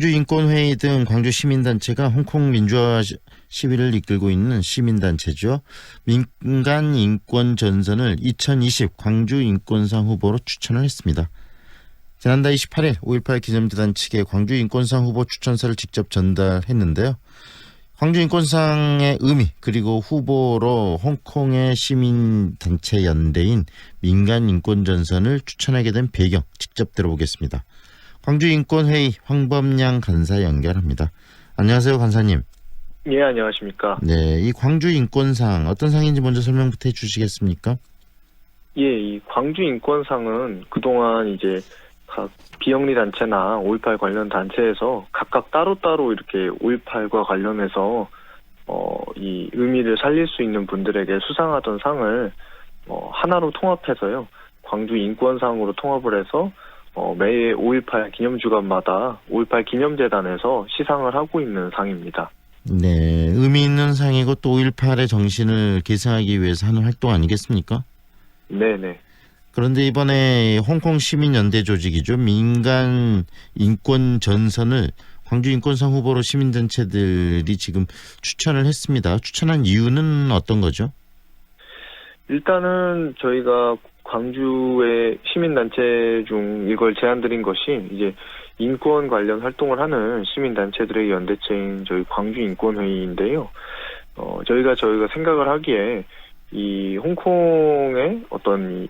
광주인권회의 등 광주 시민단체가 홍콩 민주화 시위를 이끌고 있는 시민단체죠. 민간인권전선을 2020 광주인권상 후보로 추천을 했습니다. 지난달 28일 5.18 기념재단 측에 광주인권상 후보 추천서를 직접 전달했는데요. 광주인권상의 의미 그리고 후보로 홍콩의 시민단체 연대인 민간인권전선을 추천하게 된 배경 직접 들어보겠습니다. 광주인권회의 황범량 간사 연결합니다. 안녕하세요, 간사님. 예, 안녕하십니까. 네, 이 광주인권상 어떤 상인지 먼저 설명부터 해주시겠습니까? 예, 이 광주인권상은 그동안 이제 각 비영리 단체나 5.18 관련 단체에서 각각 따로따로 이렇게 5.18과 관련해서 이 의미를 살릴 수 있는 분들에게 수상하던 상을 하나로 통합해서요. 광주인권상으로 통합을 해서 매 5.18 기념주간마다 5.18 기념재단에서 시상을 하고 있는 상입니다. 네, 의미 있는 상이고 또 5.18의 정신을 계승하기 위해서 하는 활동 아니겠습니까? 네네. 그런데 이번에 홍콩 시민연대 조직이죠. 민간인권전선을 광주인권상 후보로 시민단체들이 지금 추천을 했습니다. 추천한 이유는 어떤 거죠? 일단은 저희가 광주의 시민단체 중 이걸 제안드린 것이 이제 인권 관련 활동을 하는 시민단체들의 연대체인 저희 광주인권회의인데요. 저희가 생각을 하기에 이 홍콩의 어떤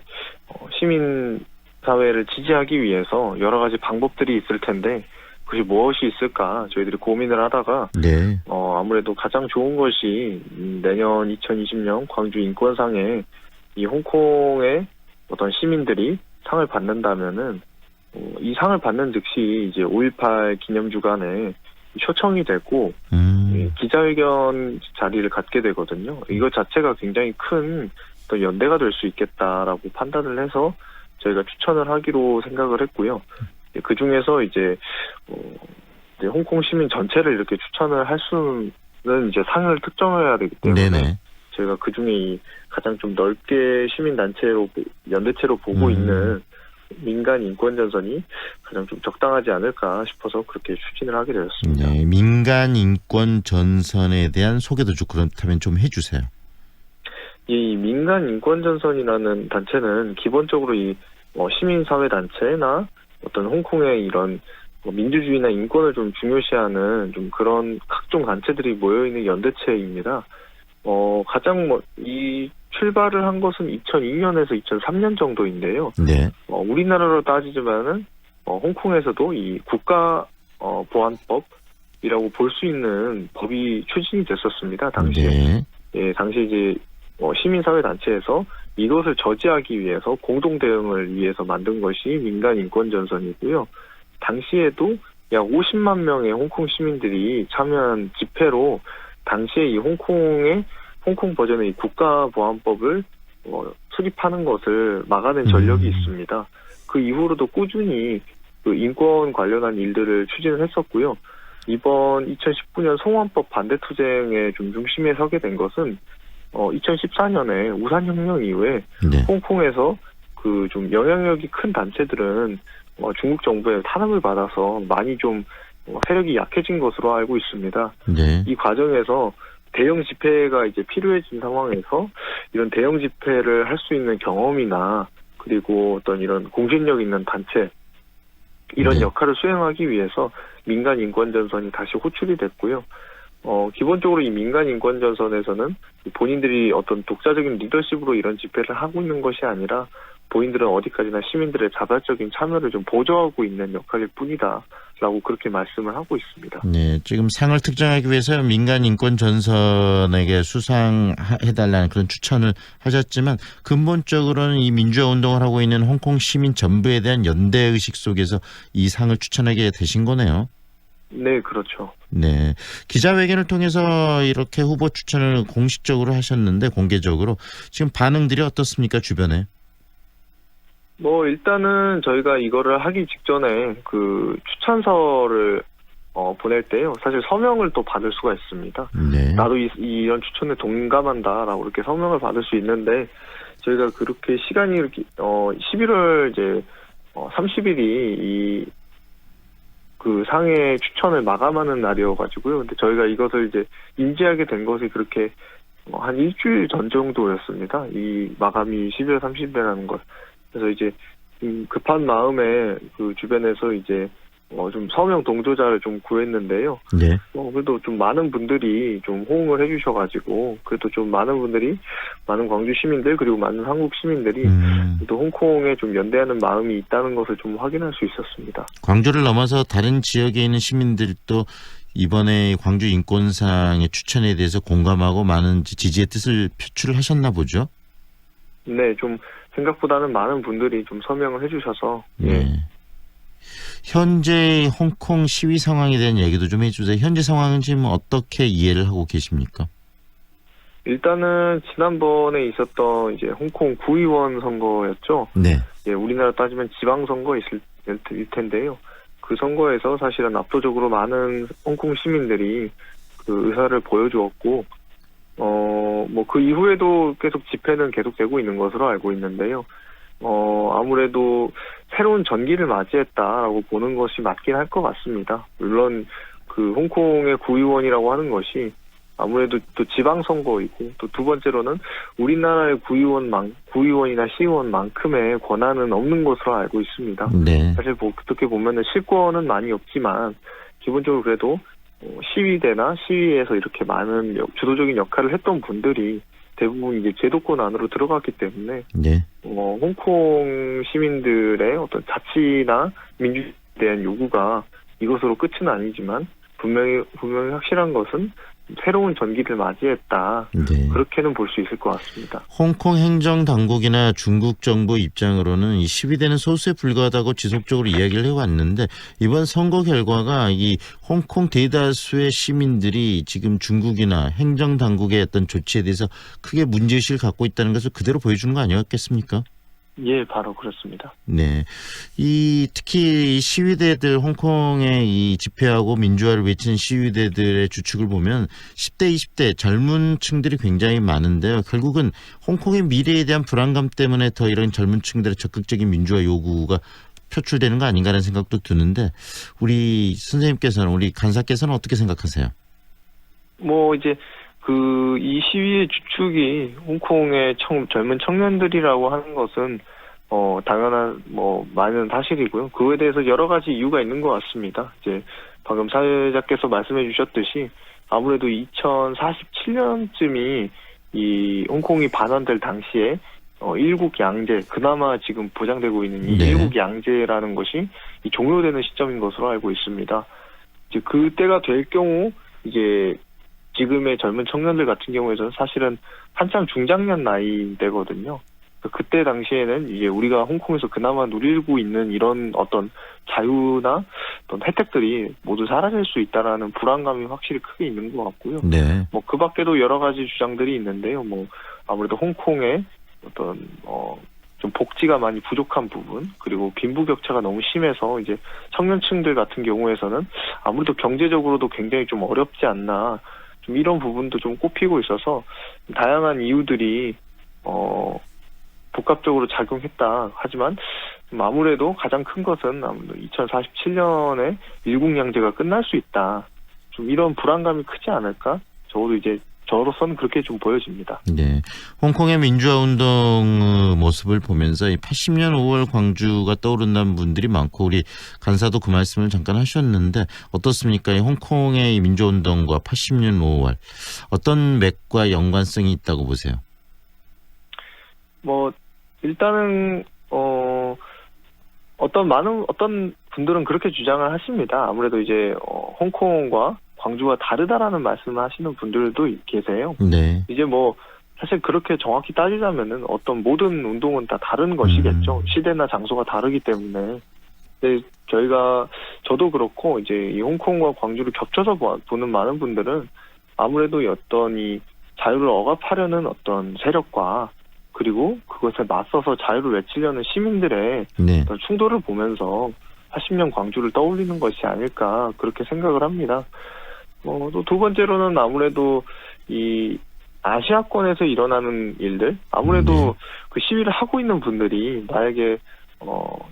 시민사회를 지지하기 위해서 여러 가지 방법들이 있을 텐데 그것이 무엇이 있을까 저희들이 고민을 하다가 네. 아무래도 가장 좋은 것이 내년 2020년 광주인권상에 이 홍콩의 어떤 시민들이 상을 받는다면은 이 상을 받는 즉시 이제 5.18 기념주간에 초청이 되고 기자회견 자리를 갖게 되거든요. 이것 자체가 굉장히 큰 또 연대가 될 수 있겠다라고 판단을 해서 저희가 추천을 하기로 생각을 했고요. 그 중에서 이제 홍콩 시민 전체를 이렇게 추천을 할 수는 이제 상을 특정해야 되기 때문에 네네. 저희가 그 중에 가장 좀 넓게 시민단체로 연대체로 보고 있는 민간 인권전선이 가장 좀 적당하지 않을까 싶어서 그렇게 추진을 하게 되었습니다. 네, 민간인권전선에 대한 소개도 좀 그렇다면 좀 해주세요. 이 민간 인권전선이라는 단체는 기본적으로 이 시민사회 단체나 어떤 홍콩의 이런 민주주의나 인권을 좀 중요시하는 좀 그런 각종 단체들이 모여 있는 연대체입니다. 가장 이 출발을 한 것은 2002년에서 2003년 정도인데요. 네. 우리나라로 따지자면은 홍콩에서도 이 국가 보안법이라고 볼 수 있는 법이 추진이 됐었습니다. 당시에. 네. 예, 당시 이제 시민사회 단체에서 이것을 저지하기 위해서 공동 대응을 위해서 만든 것이 민간 인권 전선이고요. 당시에도 약 50만 명의 홍콩 시민들이 참여한 집회로 당시에 이 홍콩 버전의 이 국가보안법을 수립하는 것을 막아낸 전력이 있습니다. 그 이후로도 꾸준히 그 인권 관련한 일들을 추진을 했었고요. 이번 2019년 송환법 반대 투쟁의 좀 중심에 서게 된 것은 2014년에 우산혁명 이후에 네. 홍콩에서 그 좀 영향력이 큰 단체들은 중국 정부의 탄압을 받아서 많이 좀 세력이 약해진 것으로 알고 있습니다. 네. 이 과정에서 대형 집회가 이제 필요해진 상황에서 이런 대형 집회를 할 수 있는 경험이나 그리고 어떤 이런 공신력 있는 단체 이런 네. 역할을 수행하기 위해서 민간 인권전선이 다시 호출이 됐고요. 기본적으로 이 민간 인권전선에서는 본인들이 어떤 독자적인 리더십으로 이런 집회를 하고 있는 것이 아니라 본인들은 어디까지나 시민들의 자발적인 참여를 좀 보조하고 있는 역할일 뿐이다라고 그렇게 말씀을 하고 있습니다. 네, 지금 상을 특정하기 위해서 민간인권전선에게 수상해달라는 그런 추천을 하셨지만 근본적으로는 이 민주화 운동을 하고 있는 홍콩 시민 전부에 대한 연대의식 속에서 이 상을 추천하게 되신 거네요. 네, 그렇죠. 네, 기자회견을 통해서 이렇게 후보 추천을 공식적으로 하셨는데 공개적으로 지금 반응들이 어떻습니까, 주변에? 일단은 저희가 이거를 하기 직전에 그 추천서를 보낼 때요. 사실 서명을 또 받을 수가 있습니다. 네. 나도 이런 추천에 동감한다라고 이렇게 서명을 받을 수 있는데 저희가 그렇게 시간이 이렇게 11월 이제 30일이 이 그 상의 추천을 마감하는 날이어가지고요. 근데 저희가 이것을 이제 인지하게 된 것이 그렇게 한 일주일 전 정도였습니다. 이 마감이 12월 30일이라는 것. 그래서 이제 급한 마음에 그 주변에서 이제 좀 서명 동조자를 좀 구했는데요. 네. 그래도 좀 많은 분들이 좀 호응을 해주셔가지고, 그래도 좀 많은 분들이, 많은 광주 시민들, 그리고 많은 한국 시민들이 또 홍콩에 좀 연대하는 마음이 있다는 것을 좀 확인할 수 있었습니다. 광주를 넘어서 다른 지역에 있는 시민들도 이번에 광주 인권상의 추천에 대해서 공감하고 많은 지지의 뜻을 표출을 하셨나 보죠? 네, 좀 생각보다는 많은 분들이 좀 서명을 해주셔서, 네. 현재 홍콩 시위 상황에 대한 얘기도 좀 해주세요. 현재 상황은 지금 어떻게 이해를 하고 계십니까? 일단은 지난번에 있었던 이제 홍콩 구의원 선거였죠. 네. 예, 우리나라 따지면 지방선거 있을 텐데요. 그 선거에서 사실은 압도적으로 많은 홍콩 시민들이 그 의사를 보여주었고, 뭐 그 이후에도 계속 집회는 계속되고 있는 것으로 알고 있는데요. 아무래도 새로운 전기를 맞이했다라고 보는 것이 맞긴 할 것 같습니다. 물론 그 홍콩의 구의원이라고 하는 것이 아무래도 또 지방선거이고, 또 두 번째로는 우리나라의 구의원이나 시의원만큼의 권한은 없는 것으로 알고 있습니다. 네. 사실 뭐 어떻게 보면은 실권은 많이 없지만 기본적으로 그래도 시위대나 시위에서 이렇게 많은 주도적인 역할을 했던 분들이 대부분 이제 제도권 안으로 들어갔기 때문에 네. 홍콩 시민들의 어떤 자치나 민주주의에 대한 요구가 이것으로 끝은 아니지만 분명히 확실한 것은 새로운 전기를 맞이했다. 네. 그렇게는 볼 수 있을 것 같습니다. 홍콩 행정당국이나 중국 정부 입장으로는 이 시위대는 소수에 불과하다고 지속적으로 이야기를 해왔는데, 이번 선거 결과가 이 홍콩 대다수의 시민들이 지금 중국이나 행정당국의 어떤 조치에 대해서 크게 문제의식을 갖고 있다는 것을 그대로 보여주는 거 아니었겠습니까? 예, 바로 그렇습니다. 네. 특히 이 시위대들, 홍콩의 이 집회하고 민주화를 외치는 시위대들의 주축을 보면 10대, 20대 젊은 층들이 굉장히 많은데요. 결국은 홍콩의 미래에 대한 불안감 때문에 더 이런 젊은 층들의 적극적인 민주화 요구가 표출되는 거 아닌가라는 생각도 드는데, 우리 선생님께서는, 우리 간사께서는 어떻게 생각하세요? 뭐 이제 이 시위의 주축이 홍콩의 젊은 청년들이라고 하는 것은 당연한 많은 사실이고요. 그거에 대해서 여러 가지 이유가 있는 것 같습니다. 이제 방금 사회자께서 말씀해 주셨듯이 아무래도 2047년쯤이 이 홍콩이 반환될 당시에 일국 양제, 그나마 지금 보장되고 있는 이 네. 일국 양제라는 것이 종료되는 시점인 것으로 알고 있습니다. 이제 그때가 될 경우 이제 지금의 젊은 청년들 같은 경우에는 사실은 한참 중장년 나이대거든요. 그때 당시에는 이제 우리가 홍콩에서 그나마 누리고 있는 이런 어떤 자유나 어떤 혜택들이 모두 사라질 수 있다라는 불안감이 확실히 크게 있는 것 같고요. 네. 뭐 그 밖에도 여러 가지 주장들이 있는데요. 뭐 아무래도 홍콩의 어떤 좀 복지가 많이 부족한 부분, 그리고 빈부격차가 너무 심해서 이제 청년층들 같은 경우에서는 아무래도 경제적으로도 굉장히 좀 어렵지 않나, 좀 이런 부분도 좀 꼽히고 있어서 다양한 이유들이 복합적으로 작용했다. 하지만 아무래도 가장 큰 것은 아무래도 2047년에 일국양제가 끝날 수 있다. 좀 이런 불안감이 크지 않을까? 적어도 이제 저로서는 그렇게 좀 보여집니다. 네, 홍콩의 민주화 운동 모습을 보면서 이 80년 5월 광주가 떠오른다는 분들이 많고, 우리 간사도 그 말씀을 잠깐 하셨는데 어떻습니까? 이 홍콩의 이 민주화 운동과 80년 5월 어떤 맥과 연관성이 있다고 보세요? 뭐 일단은 어떤 분들은 그렇게 주장을 하십니다. 아무래도 이제 홍콩과 광주가 다르다라는 말씀을 하시는 분들도 계세요. 네. 이제 뭐 사실 그렇게 정확히 따지자면은 어떤 모든 운동은 다 다른 것이겠죠. 시대나 장소가 다르기 때문에. 근데 저도 그렇고 이제 이 홍콩과 광주를 겹쳐서 보는 많은 분들은 아무래도 어떤 이 자유를 억압하려는 어떤 세력과, 그리고 그것에 맞서서 자유를 외치려는 시민들의 네. 어떤 충돌을 보면서 80년 광주를 떠올리는 것이 아닐까, 그렇게 생각을 합니다. 또 두 번째로는 아무래도 이 아시아권에서 일어나는 일들, 아무래도 그 시위를 하고 있는 분들이 만약에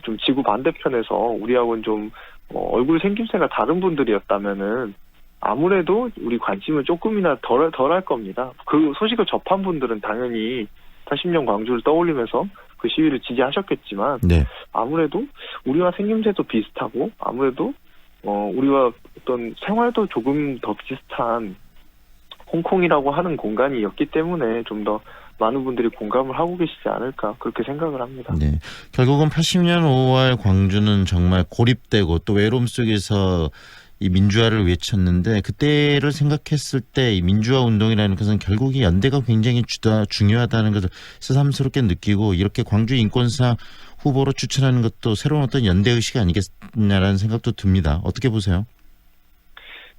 좀 지구 반대편에서 우리하고는 좀 얼굴 생김새가 다른 분들이었다면은 아무래도 우리 관심을 조금이나 덜할 겁니다. 그 소식을 접한 분들은 당연히 80년 광주를 떠올리면서 그 시위를 지지하셨겠지만 네. 아무래도 우리와 생김새도 비슷하고 아무래도 우리와 어떤 생활도 조금 더 비슷한 홍콩이라고 하는 공간이었기 때문에 좀 더 많은 분들이 공감을 하고 계시지 않을까 그렇게 생각을 합니다. 네. 결국은 80년 5월 광주는 정말 고립되고 또 외로움 속에서 이 민주화를 외쳤는데 그때를 생각했을 때 이 민주화 운동이라는 것은 결국 이 연대가 굉장히 중요하다는 것을 새삼스럽게 느끼고 이렇게 광주 인권상 후보로 추천하는 것도 새로운 어떤 연대 의식 아니겠냐라는 생각도 듭니다. 어떻게 보세요?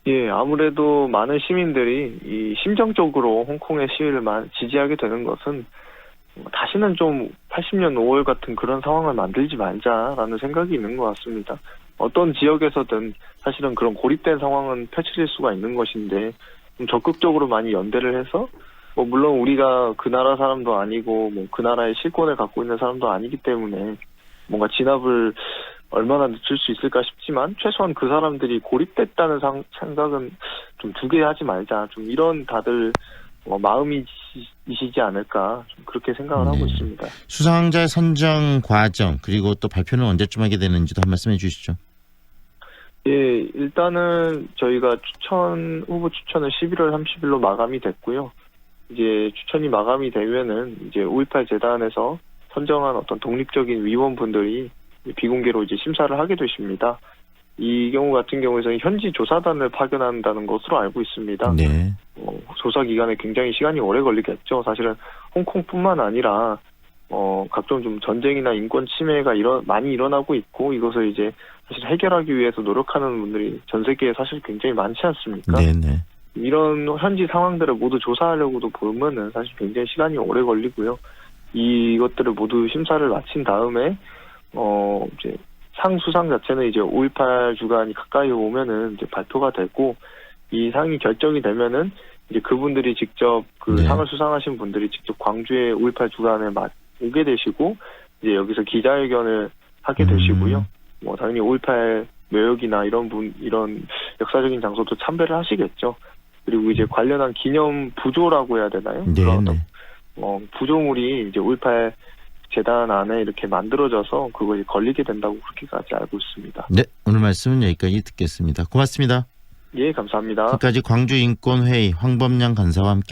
예, 아무래도 많은 시민들이 이 심정적으로 홍콩의 시위를 지지하게 되는 것은 다시는 좀 80년 5월 같은 그런 상황을 만들지 말자라는 생각이 있는 것 같습니다. 어떤 지역에서든 사실은 그런 고립된 상황은 펼쳐질 수가 있는 것인데 좀 적극적으로 많이 연대를 해서 물론 우리가 그 나라 사람도 아니고 그 나라의 실권을 갖고 있는 사람도 아니기 때문에 뭔가 진압을 얼마나 늦출 수 있을까 싶지만 최소한 그 사람들이 고립됐다는 생각은 좀 두게 하지 말자. 좀 이런 다들 마음이시지 않을까 좀 그렇게 생각을 하고 있습니다. 수상자 선정 과정 그리고 또 발표는 언제쯤 하게 되는지도 한 말씀해 주시죠. 예, 일단은 저희가 후보 추천은 11월 30일로 마감이 됐고요. 이제 추천이 마감이 되면은 이제 5.18 재단에서 선정한 어떤 독립적인 위원분들이 비공개로 이제 심사를 하게 되십니다. 이 경우 같은 경우에는 현지 조사단을 파견한다는 것으로 알고 있습니다. 네. 조사 기간에 굉장히 시간이 오래 걸리겠죠. 사실은 홍콩뿐만 아니라 각종 좀 전쟁이나 인권 침해가 많이 일어나고 있고 이것을 이제 사실 해결하기 위해서 노력하는 분들이 전 세계에 사실 굉장히 많지 않습니까? 네네. 이런 현지 상황들을 모두 조사하려고도 보면은 사실 굉장히 시간이 오래 걸리고요. 이것들을 모두 심사를 마친 다음에 이제 상 수상 자체는 이제 5.18 주간이 가까이 오면은 이제 발표가 되고 이 상이 결정이 되면은 이제 그분들이 직접 네. 상을 수상하신 분들이 직접 광주에 5.18 주간에 오게 되시고 이제 여기서 기자회견을 하게 되시고요. 당연히 5.18 묘역이나 이런 역사적인 장소도 참배를 하시겠죠. 그리고 이제 관련한 기념 부조라고 해야 되나요? 네. 그런 부조물이 이제 5.18 재단 안에 이렇게 만들어져서 그것이 걸리게 된다고 그렇게까지 알고 있습니다. 네, 오늘 말씀은 여기까지 듣겠습니다. 고맙습니다. 예, 감사합니다. 지금까지 광주인권회의 황범량 간사와 함께